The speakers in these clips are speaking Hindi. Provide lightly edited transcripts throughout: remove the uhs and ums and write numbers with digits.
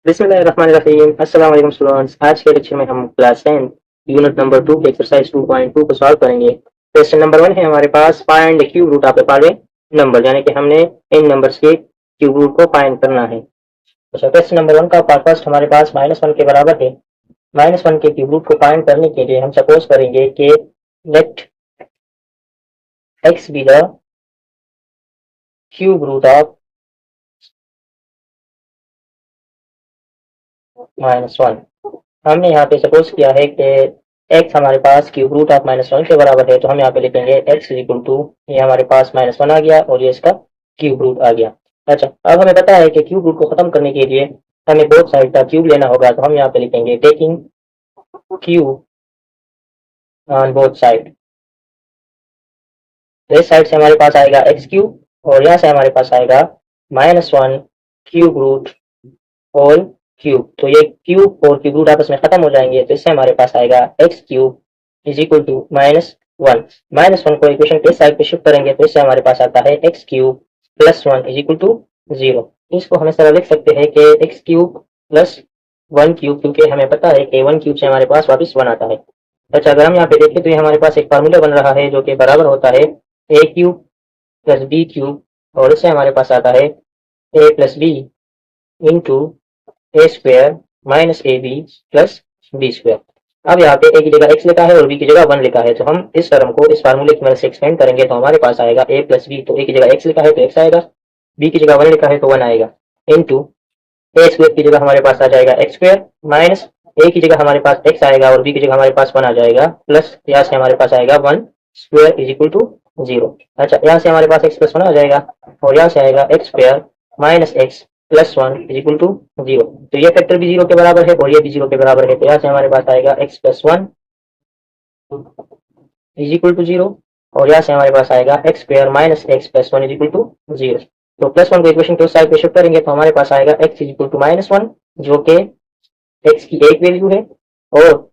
बिस्मिल्लाहिर्रहमानिर्रहीम। अस्सलाम वालेकुम स्टूडेंट्स। आज के लेक्चर में हम क्लास 10 यूनिट नंबर 2 के एक्सरसाइज 2.2 को सॉल्व करेंगे। क्वेश्चन नंबर 1 है हमारे पास, find the cube root of the following number, यानी कि हमने इन नंबर्स के क्यूब रूट को फाइंड करना है। अच्छा, क्वेश्चन नंबर 1 का पार्ट फर्स्ट हमारे पास -1 के बराबर है। -1 के क्यूब रूट को फाइंड करने के लिए हम सपोज करेंगे कि let x be the cube root of -1। हमने यहाँ पे सपोज किया है कि x हमारे पास क्यूब रूट ऑफ -1 के बराबर है, तो हम यहाँ पे लिखेंगे x इज इक्वल टू, ये हमारे पास -1 आ गया और ये इसका क्यूब रूट आ गया। अच्छा, अब हमें पता है कि क्यूब रूट को खत्म करने के लिए हमें बोथ साइड का क्यूब लेना होगा, तो हम यहाँ पे लिखेंगे taking cube on both side. तो इस साइड से हमारे पास आएगा एक्स क्यूब और यहाँ से हमारे पास आएगा -1 क्यूब रूट होल क्यूब। तो ये क्यूब और क्यूब रूट आपस में खत्म हो जाएंगे, तो इससे हमारे पास आएगा x cube is equal to -1। -1 को इक्वेशन के साइड पे शिफ्ट करेंगे, तो इससे हमारे पास आता है x cube plus 1 is equal to 0। इसको हम इस तरह लिख सकते हैं कि एक्स क्यूब प्लस 1 क्यूब, क्योंकि हमें पता है कि 1 क्यूब से हमारे पास वापस 1 आता है। अच्छा, अगर हम यहाँ पे देखें तो ये हमारे पास एक फार्मूला बन रहा है जो कि बराबर होता है A cube plus B cube, और इससे हमारे पास आता है A plus B into A square minus A B plus B square. अब यहाँ पे ए की जगह एक्स लिखा है और बी की जगह 1 लिखा है, तो हम इस टर्म को इस फार्मूले की मदद से एक्सपेंड करेंगे, तो हमारे पास आएगा ए प्लस बी। तो ए की जगह एक्स लिखा है तो एक्स आएगा, बी की जगह 1 लिखा है तो 1 आएगा, इंटू ए स्क्वायर की जगह हमारे पास आ जाएगा एक्स स्क्वायर, माइनस ए की जगह हमारे पास एक्स आएगा और बी की जगह हमारे पास 1 आ जाएगा, प्लस यहाँ से हमारे पास आएगा 1 स्क्वायर इज इक्वल टू 0। अच्छा, यहाँ से हमारे पास एक्स प्लस 1 आ जाएगा और यहाँ से आएगा x square minus x plus 1 is equal to 0। तो ये फैक्टर भी 0 के बराबर है और ये भी 0 के बराबर है, तो यहाँ से हमारे पास आएगा x plus 1 is equal to 0 और यहाँ से हमारे पास आएगा x square minus x plus 1 is equal to 0। तो प्लस 1 को इक्वेशन के उस साइड पे शिफ्ट करेंगे, तो हमारे पास आएगा एक्स इज इक्वल टू -1, जो कि एक्स की एक वैल्यू है। और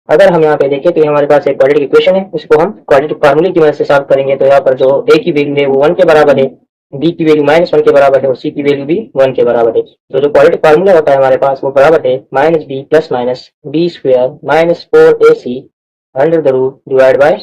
अगर हम यहाँ पे देखें तो ये हमारे पास एक क्वाड्रेटिक इक्वेशन है, इसको हम क्वाड्रेटिक फार्मूले की मदद से सॉल्व करेंगे, तो यहाँ पर जो ए की वैल्यू है वो 1 के बराबर है, बी की वैल्यू -1 के बराबर है और सी की वैल्यू भी 1 के बराबर है। तो जो क्वाड्रेटिक फार्मूला होता है हमारे पास वो बराबर है minus b plus minus B square minus 4ac under the root divide by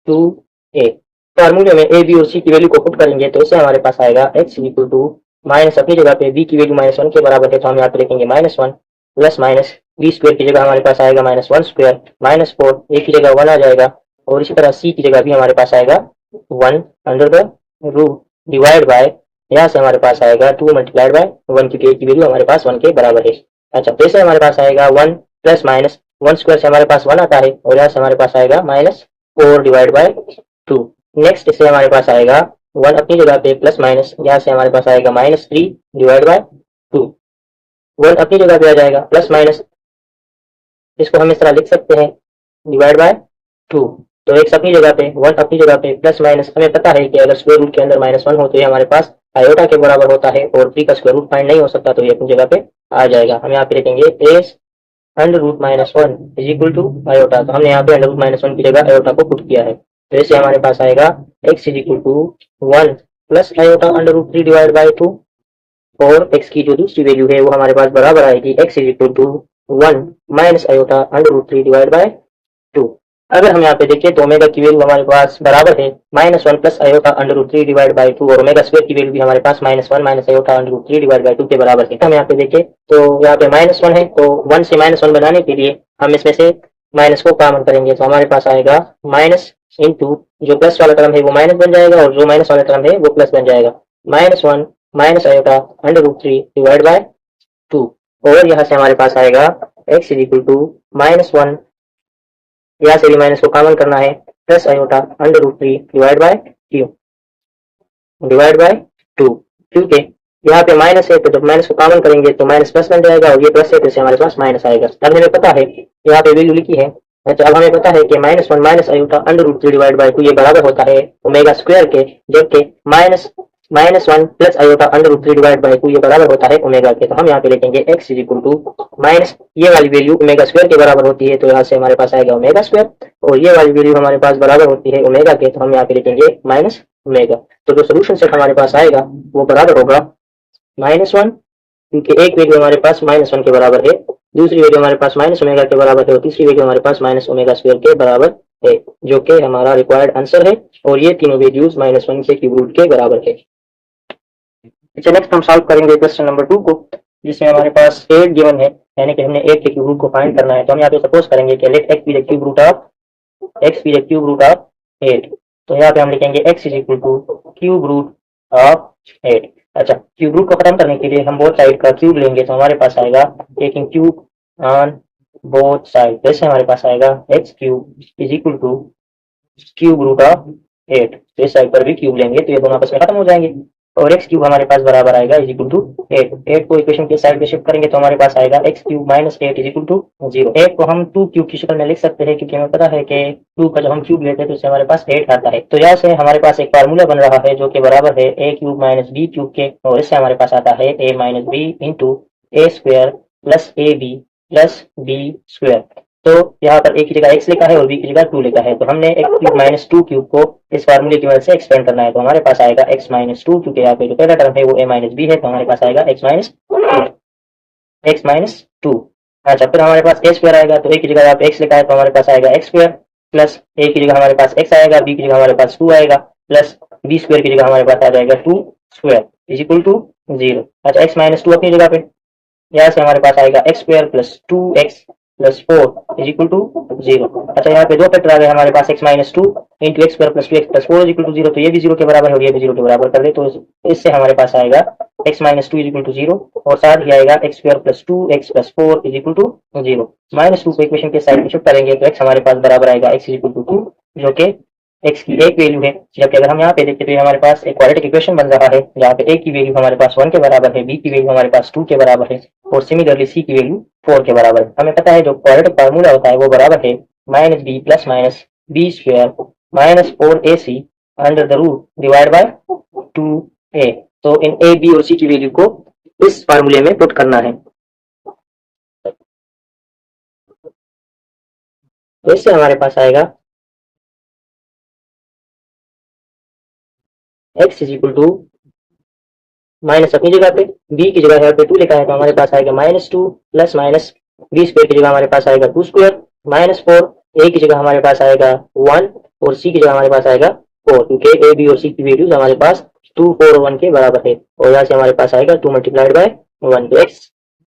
2a। फार्मूले में ए बी और सी की वैल्यू को पुट करेंगे, तो इससे हमारे पास आएगा एक्स इक्वल टू माइनस अपनी जगह पे बी की वैल्यू -1 के बराबर है, तो हम यहाँ पे लिखेंगे -1 प्लस माइनस बी स्क्वायर की जगह हमारे पास आएगा -1 स्क्वायर माइनस 4, ए की जगह 1 आ जाएगा और इसी तरह सी की जगह भी हमारे पास आएगा 1 under the root divide by, यहाँ से हमारे पास आएगा 2 मल्टीप्लाइड बाय 1, क्योंकि ए की वैल्यू हमारे पास 1 के बराबर है। अच्छा, तो इससे हमारे पास आएगा 1 प्लस माइनस 1 स्क्वायर से हमारे पास 1 आता है और यहाँ से हमारे पास आएगा -4 डिवाइड बाय 2। नेक्स्ट इससे हमारे पास आएगा 1 अपनी जगह पे प्लस माइनस, यहाँ से हमारे पास आएगा -3 डिवाइड बाय 2। 1 अपनी जगह पे आ जाएगा प्लस माइनस, इसको हम इस तरह लिख सकते हैं डिवाइड बाय 2। तो एक्स अपनी जगह पे 1 अपनी जगह पे प्लस माइनस, हमें पता है कि अगर स्क्वायर रूट के अंदर -1 हो तो ये हमारे पास आयोटा के बराबर होता है और 3 का स्क्वायर रूट फाइंड नहीं हो सकता, तो ये अपनी जगह पे आ जाएगा। हम यहाँ पे लिखेंगे as under root -1 is equal to iota, तो हमने यहाँ पे अंडर रूट -1 की जगह आयोटा को पुट किया है, तो इससे हमारे पास आएगा x is equal to 1 plus iota under root 3 divide by 2 और एक्स की जो दूसरी वैल्यू है वो हमारे पास बराबर आएगी x is equal to 1 minus iota under root 3 divide by 2। अगर हम यहाँ पे देखें तो ओमेगा की वैल्यू हमारे पास बराबर है -1 plus iota under root 3 divide by 2 और ओमेगा स्क्वायर की वैल्यू भी हमारे पास -1 minus iota under root 3 divide by 2 के बराबर है। हम यहाँ पे देखें तो यहाँ पे -1 है, तो 1 से -1 बनाने के लिए हम इसमें से माइनस को कॉमन करेंगे, तो हमारे पास आएगा माइनस इंटू जो प्लस वाला टर्म है वो माइनस बन जाएगा और जो माइनस वाला टर्म है वो प्लस बन जाएगा, -1 minus iota under root 3 divide by 2 और यहाँ से हमारे पास आएगा एक्स इज इक्वल टू -1, यहाँ से भी माइनस को कॉमन करना है, plus iota under root 3 divide by 2, क्योंकि यहाँ पे माइनस है तो जब माइनस को कॉमन करेंगे तो माइनस प्लस बन जाएगा और ये प्लस है तो इससे हमारे पास माइनस आएगा। अब हमें पता है यहाँ पे वैल्यू लिखी है, अच्छा अब हमें पता है कि -1 minus iota under root 3 divide by 2 ये बराबर होता है ओमेगा स्क्वायर के, जबकि -1 plus iota under root 3 divide by 2 ये बराबर होता है ओमेगा के, तो हम यहाँ पे लिखेंगे x is equal to minus ये वाली वैल्यू ओमेगा स्क्वायर के बराबर होती है, तो यहाँ से हमारे पास आएगा ओमेगा स्क्वायर और ये वाली वैल्यू हमारे पास बराबर होती है ओमेगा के, तो हम यहाँ पे लिखेंगे माइनस ओमेगा। तो जो सोल्यूशन सेट हमारे पास आएगा वो बराबर होगा -1 क्योंकि एक वैल्यू हमारे पास -1 के बराबर है, दूसरी वैल्यू हमारे पास -ओमेगा के बराबर है और तीसरी वैल्यू हमारे पास -ओमेगा स्क्वायर के बराबर है, जो कि हमारा रिक्वायर्ड आंसर है। और ये तीनों वैल्यूज -1 से क्यूब रूट के बराबर है। अच्छा, नेक्स्ट हम सॉल्व करेंगे क्वेश्चन नंबर 2 को, जिसमें हमारे पास 8 गिवन है, यानी कि हमने 8 के क्यूब रूट को फाइंड करना है। तो हम यहाँ पे सपोज करेंगे कि let x be the cube root of 8। तो यहाँ पे हम लिखेंगे x is equal to cube root of 8। अच्छा, क्यूब रूट को खत्म करने के लिए हम बोथ साइड का क्यूब लेंगे, तो हमारे पास आएगा taking cube on both side, जैसे हमारे पास आएगा x cube is equal to cube root of 8। तो इस साइड पर भी क्यूब लेंगे तो ये दोनों आपस में खत्म हो जाएंगे और x क्यूब हमारे पास बराबर आएगा इज इक्वल टू 8 को इक्वेशन के साइड पे शिफ्ट करेंगे तो हमारे पास आएगा x cube minus 8 is equal to 0। 8 को हम 2 क्यूब की शक्ल में लिख सकते हैं, क्योंकि हमें पता है कि 2 का जब हम क्यूब लेते हैं तो इससे हमारे पास 8 आता है। तो यहाँ से हमारे पास एक फार्मूला बन रहा है जो कि बराबर है a cube minus b cube के, और इससे हमारे पास आता है a minus b into A square plus a B plus B square. तो यहाँ पर a की जगह x लिखा है और b की जगह 2 लिखा है, तो हमने x क्यूब माइनस 2 क्यूब को इस फार्मूले की मदद से एक्सपेंड करना है। तो हमारे पास आएगा x माइनस 2, क्योंकि यहाँ पे जो पहला टर्म है वो a माइनस बी है, तो हमारे पास आएगा x माइनस 2। अच्छा, फिर हमारे पास a स्क्वायर आएगा, तो a की जगह यहाँ पे x लिखा है तो हमारे पास आएगा x स्क्वायर प्लस a की जगह हमारे पास x आएगा, b की जगह हमारे पास 2 आएगा, प्लस b स्क्वायर की जगह हमारे पास आ जाएगा 2 स्क्वायर इज इक्वल टू 0। अच्छा, x माइनस 2 अपनी जगह पे, यहाँ से हमारे पास आएगा x square plus 2x plus 4 is equal to 0। अच्छा, यहाँ पे दो फैक्टर आ गए हमारे पास x minus 2 into x square plus 2x plus 4 is equal to 0, तो ये भी 0 के बराबर है और ये भी 0 के बराबर कर दे, तो इससे हमारे पास आएगा x minus 2 is equal to 0 और साथ ही आएगा x square plus 2x plus 4 is equal to 0। -2 को इक्वेशन के साइड में शिफ्ट करेंगे तो x हमारे पास बराबर आएगा x इज इक्वल टू 2, जो कि x की एक वैल्यू है, जबकि अगर हम यहाँ पे देखते तो हमारे पास एक क्वाड्रेटिक इक्वेशन बन रहा है जहाँ पे a की वैल्यू हमारे पास 1 के बराबर है, b की वैल्यू हमारे पास 2 के बराबर है और सिमिलरली c की वैल्यू 4 के बराबर है। हमें पता है जो क्वाड्रेटिक फार्मूला होता है वो बराबर है minus b plus minus B square minus 4ac under the root divide by 2a। तो इन a, b और c की वैल्यू को इस फार्मूले में पुट करना है, तो इससे हमारे पास आएगा x is equal to minus अपनी जगह पे, b की जगह यहाँ पे 2 लिखा है तो हमारे पास आएगा -2 प्लस माइनस बी स्क्वायर की जगह हमारे पास आएगा 2 स्क्वायर माइनस 4, a की जगह हमारे पास आएगा 1 और c की जगह हमारे पास आएगा 4, क्योंकि a, b और c की वैल्यूज हमारे पास 2, 4 और 1 के बराबर है। और यहाँ से हमारे पास आएगा 2 मल्टीप्लाइड बाय 1 तो x,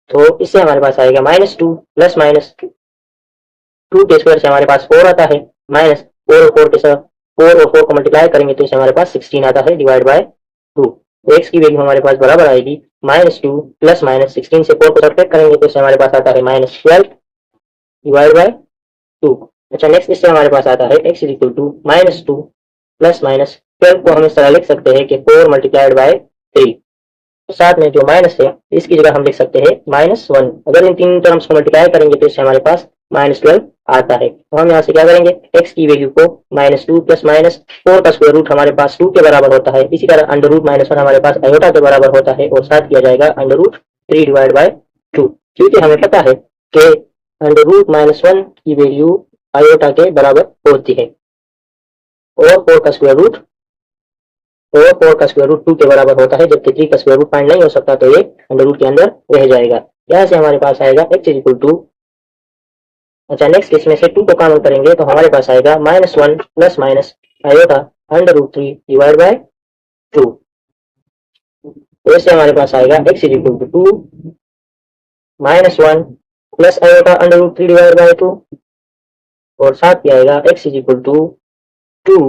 तो इससे हमारे पास आएगा -2 प्लस माइनस 2 के स्क्वायर से हमारे पास 4 आता है, माइनस 4 और 4 के साथ 4 और 4 को मल्टीप्लाई करेंगे तो इससे हमारे पास 16 आता है डिवाइड बाय 2। तो x की वैल्यू हमारे पास बराबर आएगी -2 प्लस माइनस 16 से 4 को सब्ट्रैक्ट करेंगे तो इससे हमारे पास आता है -12 डिवाइड बाय 2। अच्छा, नेक्स्ट इससे हमारे पास आता है x is equal to -2 plus minus 12 को हम इस तरह लिख सकते हैं कि 4 मल्टीप्लाइड बाय 3, साथ में जो माइनस है इसकी जगह हम लिख सकते हैं -1। अगर इन तीन टर्म्स को मल्टीप्लाई करेंगे तो इससे हमारे पास -12 आता है। तो हम यहाँ से क्या करेंगे, x की वैल्यू को -2 प्लस माइनस 4 का स्क्वायर रूट हमारे पास 2 के बराबर होता है, इसी तरह अंडर रूट -1 हमारे पास आयोटा के बराबर होता है और साथ किया जाएगा अंडर रूट 3 डिवाइड बाय 2, क्योंकि हमें पता है कि अंडर रूट -1 की वैल्यू आयोटा के बराबर होती है और 4 का स्क्वायर रूट 2 के बराबर होता है, जबकि 3 का स्क्वायर रूट फाइंड नहीं हो सकता तो ये अंडर रूट के अंदर रह जाएगा। यहाँ से हमारे पास आएगा x इज इक्वल टू, अच्छा नेक्स्ट इसमें से 2 को कॉमन करेंगे तो हमारे पास आएगा -1 plus minus iota under root 3 divide by 2। तो इससे हमारे पास आएगा x is equal to 2 -1 plus iota under root 3 divide by 2 और साथ ही आएगा x is equal to 2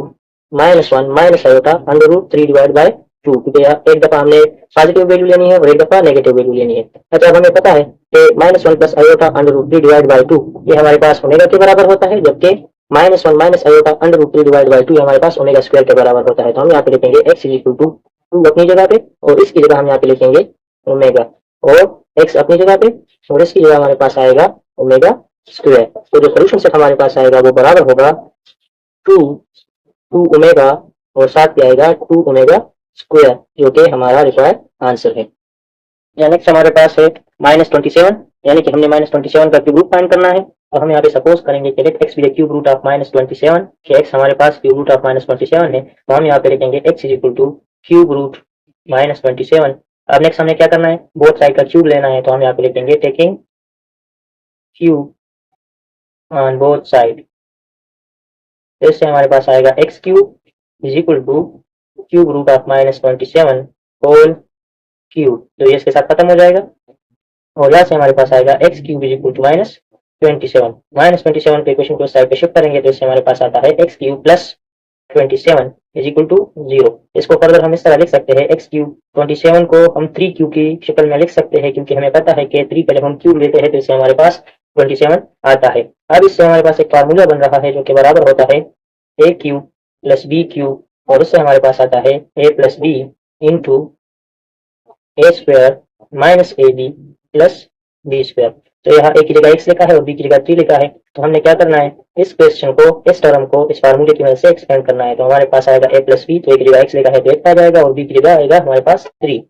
-1 minus iota under root 3 divide by 2, क्योंकि एक दफा हमने पॉजिटिव वैल्यू लेनी है और एक दफा नेगेटिव वैल्यू लेनी है। अच्छा, अब हमें पता है कि -1 plus iota under root 3 divide by 2 ये हमारे पास ओमेगा के बराबर होता है, जबकि -1 minus iota under root 3 divide by 2 हमारे पास ओमेगा स्क्वायर के बराबर होता है। तो हम यहाँ पे लिखेंगे x इज इक्वल टू 2 अपनी जगह पे और इसकी जगह हम यहाँ पे लिखेंगे ओमेगा, और x अपनी जगह पे और इसकी जगह हमारे पास आएगा ओमेगा स्क्वायर। तो जो सोल्यूशन सेट हमारे पास आएगा वो बराबर होगा 2 ओमेगा और साथ ही आएगा 2 ओमेगा स्क्वायर, जो कि हमारा रिक्वायर्ड आंसर है। या नेक्स्ट हमारे पास है -27, यानी कि हमने -27 का क्यूब रूट फाइंड करना है। तो हम यहाँ पे सपोज करेंगे कि let x be the cube root of -27, कि x हमारे पास क्यूब रूट ऑफ -27 है, तो हम यहाँ पे लिखेंगे x is equal to cube root -27 अब नेक्स्ट हमें क्या करना है, बोथ साइड का क्यूब लेना है, तो हम यहाँ पे लिखेंगे taking cube on both side. तो इससे हमारे पास आएगा x cube is equal to cube root of -27 whole cube, तो ये इसके साथ खत्म हो जाएगा और यहाँ से हमारे पास आएगा x cube is equal to -27 को इक्वेशन को साइड पे शिफ्ट करेंगे तो इससे हमारे पास आता है x cube plus 27 is equal to 0। इसको फर्दर हम इस तरह लिख सकते हैं, एक्स क्यूब 27 को हम 3 क्यूब की शक्ल में लिख सकते हैं, क्योंकि हमें पता है कि 3 का जब हम क्यूब लेते हैं तो इससे हमारे पास 27 आता है। अब इससे हमारे पास एक फार्मूला बन रहा है जो कि बराबर होता है A cube plus B cube, और उससे हमारे पास आता है A plus B into A square minus A B plus B square. तो यहाँ ए की जगह एक्स लिखा है और बी की जगह 3 लिखा है, तो हमने क्या करना है, इस क्वेश्चन को, इस टर्म को इस फार्मूले की मदद से एक्सपेंड करना है। तो हमारे पास आएगा ए प्लस बी, तो ए की जगह एक्स लिखा है तो एक्स आ जाएगा और बी की जगह आएगा हमारे पास 3,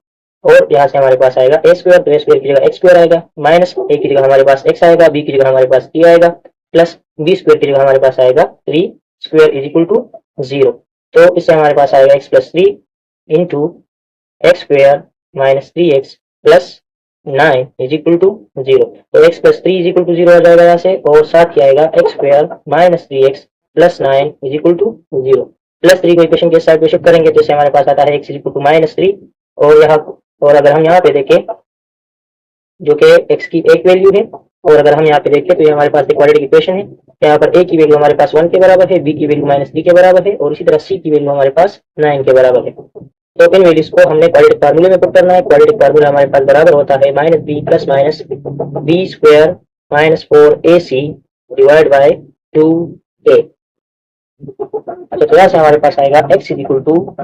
और यहाँ से हमारे पास आएगा ए स्क्वायर, तो ए स्क्वायर की जगह एक्स स्क्वायर आएगा, माइनस ए की जगह हमारे पास एक्स आएगा, बी की जगह हमारे पास 3 आएगा, प्लस बी स्क्वायर की जगह हमारे पास आएगा 3 स्क्वायर इज इक्वल टू 0। तो इससे हमारे पास आएगा x plus 3 into x square minus 3x plus 9 is equal to 0। तो x plus 3 is equal to 0 आ जाएगा यहाँ से, और साथ ही आएगा x square minus 3x plus 9 is equal to 0। Plus 3 को इक्वेशन के साइड पे शिफ्ट करेंगे तो इससे हमारे पास आता है x इज इक्वल टू -3, और यहाँ, और अगर हम यहाँ पे देखें जो कि x की एक वैल्यू है, और अगर हम यहाँ पे देखें तो ये हमारे पास क्वाड्रेटिक इक्वेशन है, यहाँ पर a की वैल्यू हमारे पास 1 के बराबर है, b की वैल्यू -3 के बराबर है, और इसी तरह c की वैल्यू हमारे पास 9 के बराबर है। तो इन वैल्यूज को हमने क्वाड्रेटिक फार्मूले में पुट करना है। क्वाड्रेटिक फार्मूला हमारे पास बराबर होता है -b plus minus B square minus 4ac divide by 2a। अच्छा, तो यहाँ से हमारे पास आएगा x is equal to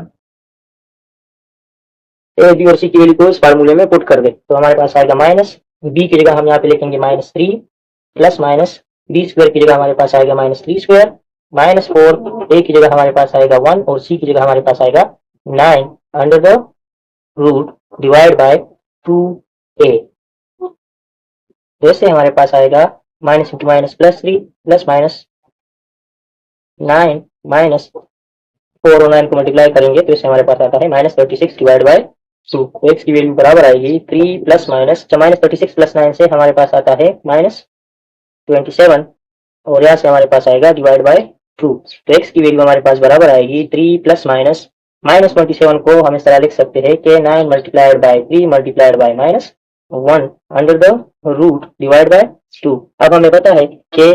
A B और सी की वैल्यू को इस फार्मूले में पुट कर दे, तो हमारे पास आएगा माइनस बी की जगह हम यहाँ पे लिखेंगे -3 प्लस माइनस बी स्क्वायर की जगह हमारे पास आएगा -3 स्क्वायर माइनस 4, ए की जगह हमारे पास आएगा 1 और सी की जगह हमारे पास आएगा 9 under the root divide by 2a। जैसे हमारे पास आएगा minus into minus plus 3 plus minus 9 minus 4 और 9 को मल्टीप्लाई करेंगे तो इससे हमारे पास आता है -36 डिवाइड बाय 2। तो x की वैल्यू बराबर आएगी 3 प्लस माइनस 36 प्लस 9 से हमारे पास आता है -27, और यहाँ से हमारे पास आएगा डिवाइड बाय 2। तो x की वैल्यू हमारे पास बराबर आएगी 3 प्लस माइनस -27 को हम इस तरह लिख सकते हैं कि 9 multiplied by 3 multiplied by -1 under the root divide by 2। अब हमें पता है कि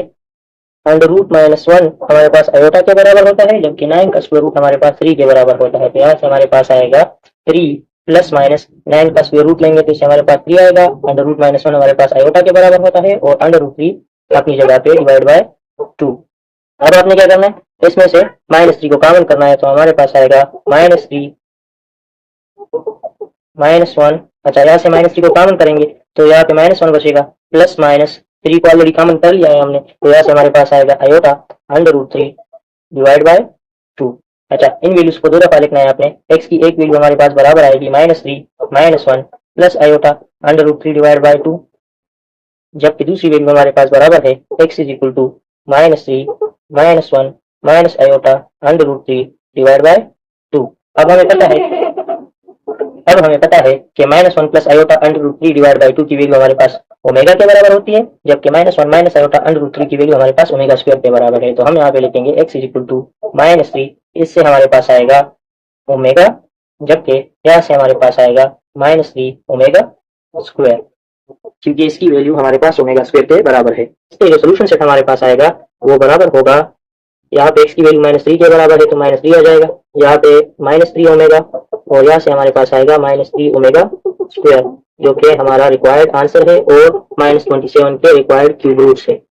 अंडर रूट -1 हमारे पास आयोटा के बराबर होता है, जबकि 9 का स्क्वायर रूट हमारे पास 3 के बराबर होता है। तो यहाँ से हमारे पास आएगा 3 प्लस माइनस 9 का स्क्वायर रूट लेंगे तो इससे हमारे पास 3 आएगा। अंडर रूट -1 हमारे पास आयोटा के बराबर होता है, और अंडर रूट 3 अपनी जगह पे डिवाइड बाय 2। अब आपने क्या करना है, इसमें से -3 को कॉमन करना है, तो हमारे पास आएगा -3 -1। अच्छा, यहाँ से -3 को कॉमन करेंगे तो यहाँ पे -1 बचेगा, प्लस माइनस 3 को ऑलरेडी कॉमन कर लिया है हमने, तो यहाँ से हमारे पास आएगा iota under root 3 divide by 2। अच्छा, इन वैल्यूज को 2 दफा लिखना है आपने। x की एक वैल्यू हमारे पास बराबर आएगी -3 -1 plus iota under root 3 divide by 2, जबकि दूसरी वैल्यू हमारे पास बराबर है x is equal to -3 -1 minus iota under root 3 divide by 2। अब हमें पता है कि -1 plus iota under root 3 divide by 2 की वैल्यू हमारे पास ओमेगा के बराबर होती है, जबकि -1 माइनस आयोटा अंडर रूट 3 की वैल्यू हमारे पास ओमेगा स्क्वायर के बराबर है। तो हम यहाँ पे लिखेंगे x इज इक्वल टू -3, इससे हमारे पास आएगा ओमेगा, जबकि यहाँ से हमारे पास आएगा -3 ओमेगा स्क्वायर, क्योंकि इसकी वैल्यू हमारे पास ओमेगा स्क्वायर के बराबर है। इसके जो सोल्यूशन सेट हमारे पास आएगा वो बराबर होगा, यहाँ पे x की वैल्यू -3 के बराबर है तो -3 आ जाएगा, यहाँ पे -3 ओमेगा, और यहाँ से हमारे पास आएगा -3 ओमेगा स्क्वायर, जो कि हमारा रिक्वायर्ड आंसर है और -27 के रिक्वायर्ड क्यूब रूट्स है।